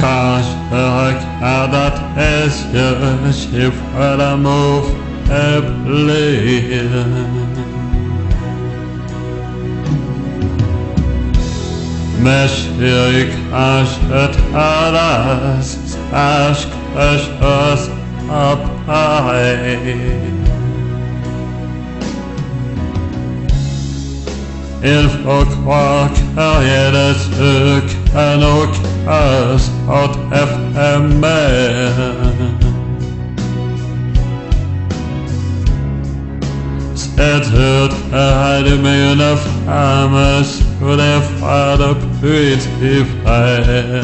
Kanske kan det älska för dem och bli. Men jag kanske talas askars apai. Ilfokvak är det sökan och öst åt FM. Sätt ut här mina framme så det faller pyt i färg.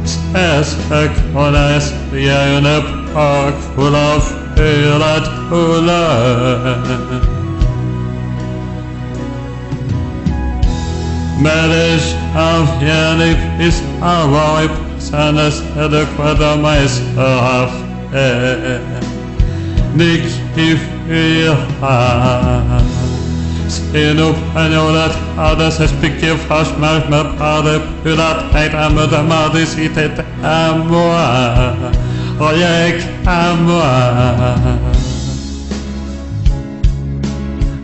Säska konas gärna pak full av fyrat hullar. Men det avgärlig finns allvarlig sannas eller kvadra mig straff. Nick i fyra. Sen upp en jorden hade sig spicka fast med parade pyrat hejt använda madis i tätt amor. Och jag amor.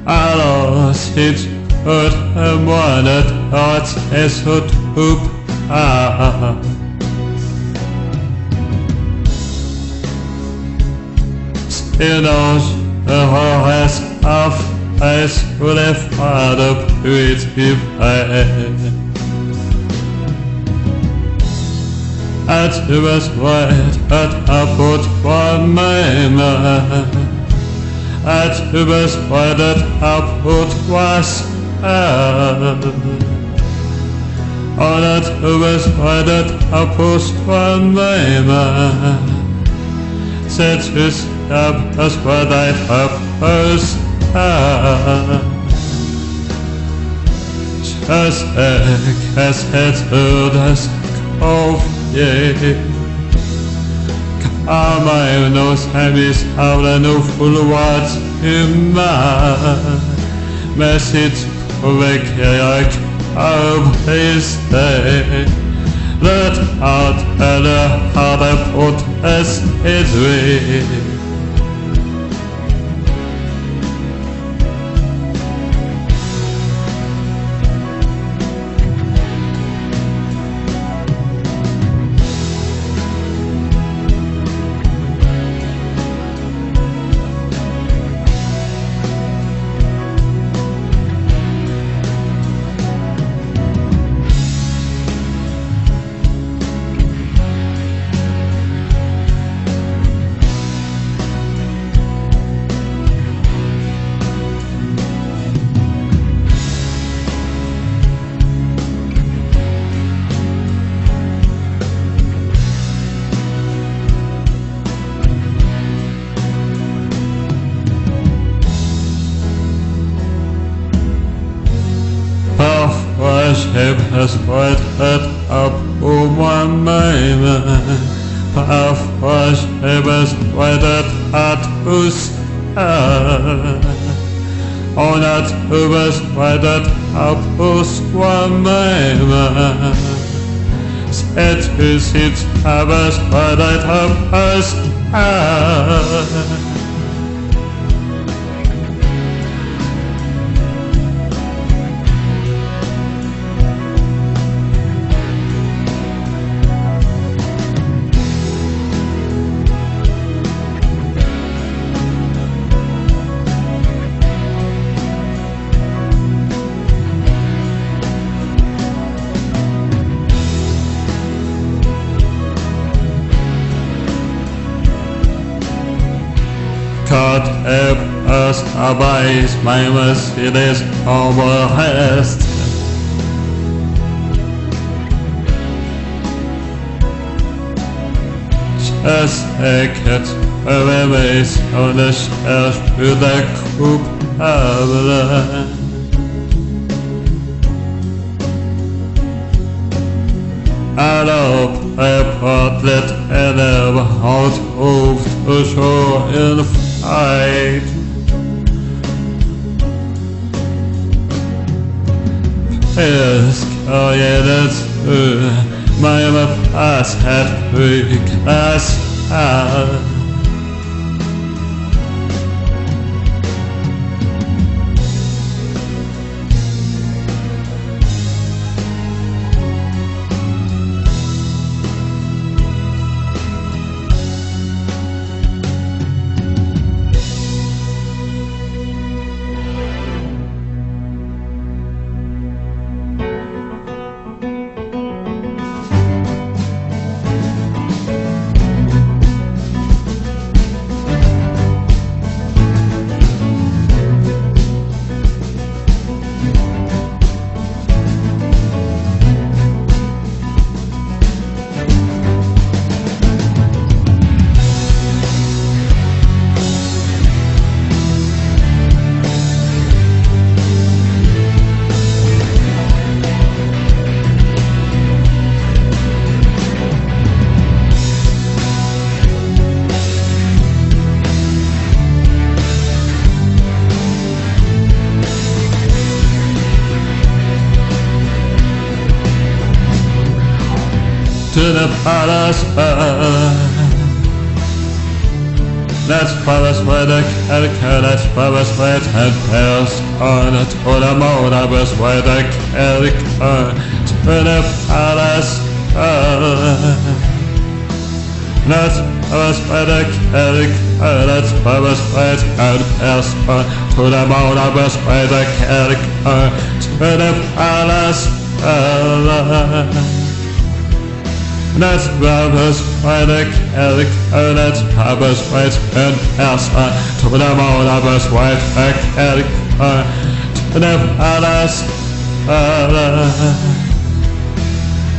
Alla sitt ut målet att är så upp. Sedan har jag haft jag skulle fara pyt i färg. Att du var svårt att ha fått vara med mig. Att du var svårt att ha fått vara svårt. Och att du var svårt att ha fått vara med mig. Sätt hus jag för dig för först. Kasset hördes kofje. Kamar nos hemis havden och fullvart himmar. Med sitt väcker jag avhäste. Rätt att eller hade fått ett väg. Ship has quite head up one man. Power ship has quite at us. On that who was quite up us one man. Set his seats have us quite up us. Caught up as a vice, my Mercedes overhast. Säkert övervis och det körs ur det kupabla. Alla uppräppatlet eller har trott och så en fight. älskar genet ur mig med passhet rygglas här. To the palace let's palace where the kelker, let's palace where it had passed on to the motorabus where the kelker, to the palace let's palace where the kelker, let's palace where it had passed on to the motorabus where the kelker, to the palace let's brothers by the Celtic, let's brothers white and Elsa, to the motorabus white and Celtic, to the palace,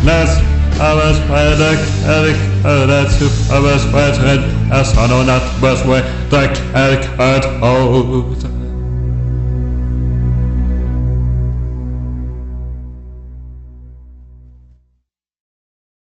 let's brothers by the Celtic, let's brothers white and Elsa, no not bus way the Celtic, oh.